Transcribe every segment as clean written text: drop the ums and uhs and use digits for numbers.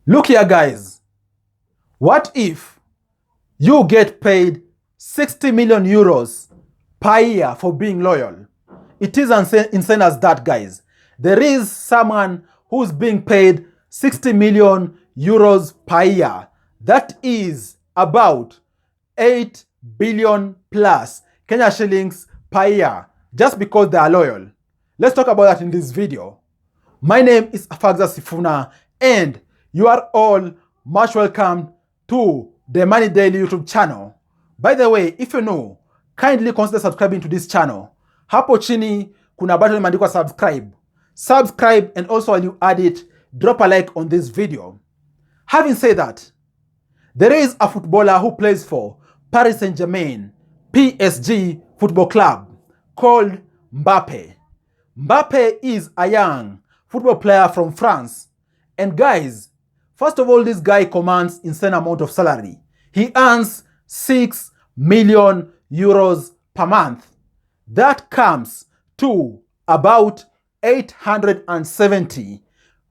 Look here, guys. What if you get paid 60 million euros per year for being loyal? It is insane as that, guys. There is someone who's being paid 60 million euros per year. That is about 8 billion plus Kenya shillings per year, just because they are loyal. Let's talk about that in this video. My name is Afagza Sifuna, and you are all much welcome to the Money Daily YouTube channel. By the way, if you know, kindly consider subscribing to this channel. Hapo chini kuna button imeandikwa subscribe. Subscribe, and also while you add it, drop a like on this video. Having said that, there is a footballer who plays for Paris Saint-Germain, PSG Football Club, called Mbappe. Mbappe is a young football player from France. And guys, first of all, this guy commands insane amount of salary. He earns 6 million euros per month. That comes to about 870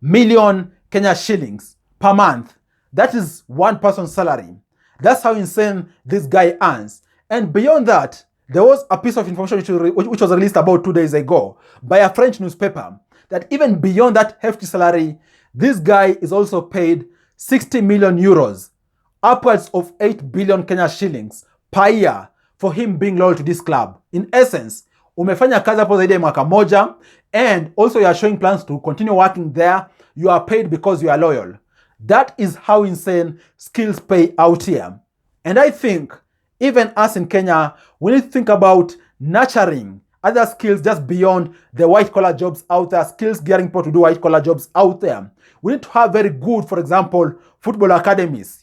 million Kenya shillings per month. That is one person's salary. That's how insane this guy earns. And beyond that, there was a piece of information which was released about 2 days ago by a French newspaper that even beyond that hefty salary, this guy is also paid 60 million euros, upwards of 8 billion Kenya shillings per year for him being loyal to this club. In essence, umefanya kazi hapo zaidi ya mwaka moja, and also you are showing plans to continue working there. You are paid because you are loyal. That is how insane skills pay out here. And I think even us in Kenya, we need to think about nurturing other skills just beyond the white-collar jobs out there, skills gearing people to do white-collar jobs out there. We need to have very good, for example, football academies,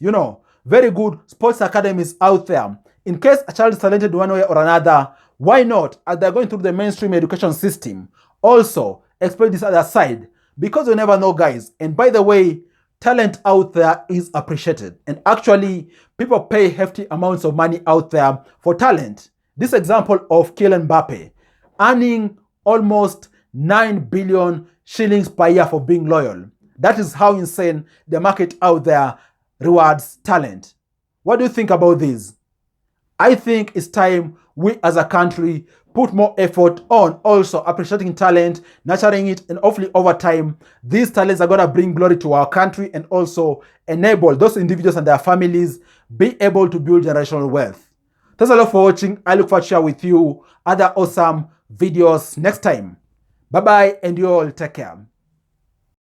very good sports academies out there. In case a child is talented one way or another, why not, as they're going through the mainstream education system, also exploit this other side? Because you never know, guys. And by the way, talent out there is appreciated. And actually, people pay hefty amounts of money out there for talent. This example of Kylian Mbappe earning almost 9 billion shillings per year for being loyal. That is how insane the market out there rewards talent. What do you think about this? I think it's time we as a country put more effort on also appreciating talent, nurturing it, and hopefully over time, these talents are going to bring glory to our country and also enable those individuals and their families be able to build generational wealth. Thanks a lot for watching. I look forward to share with you other awesome videos next time. Bye-bye, and you all take care.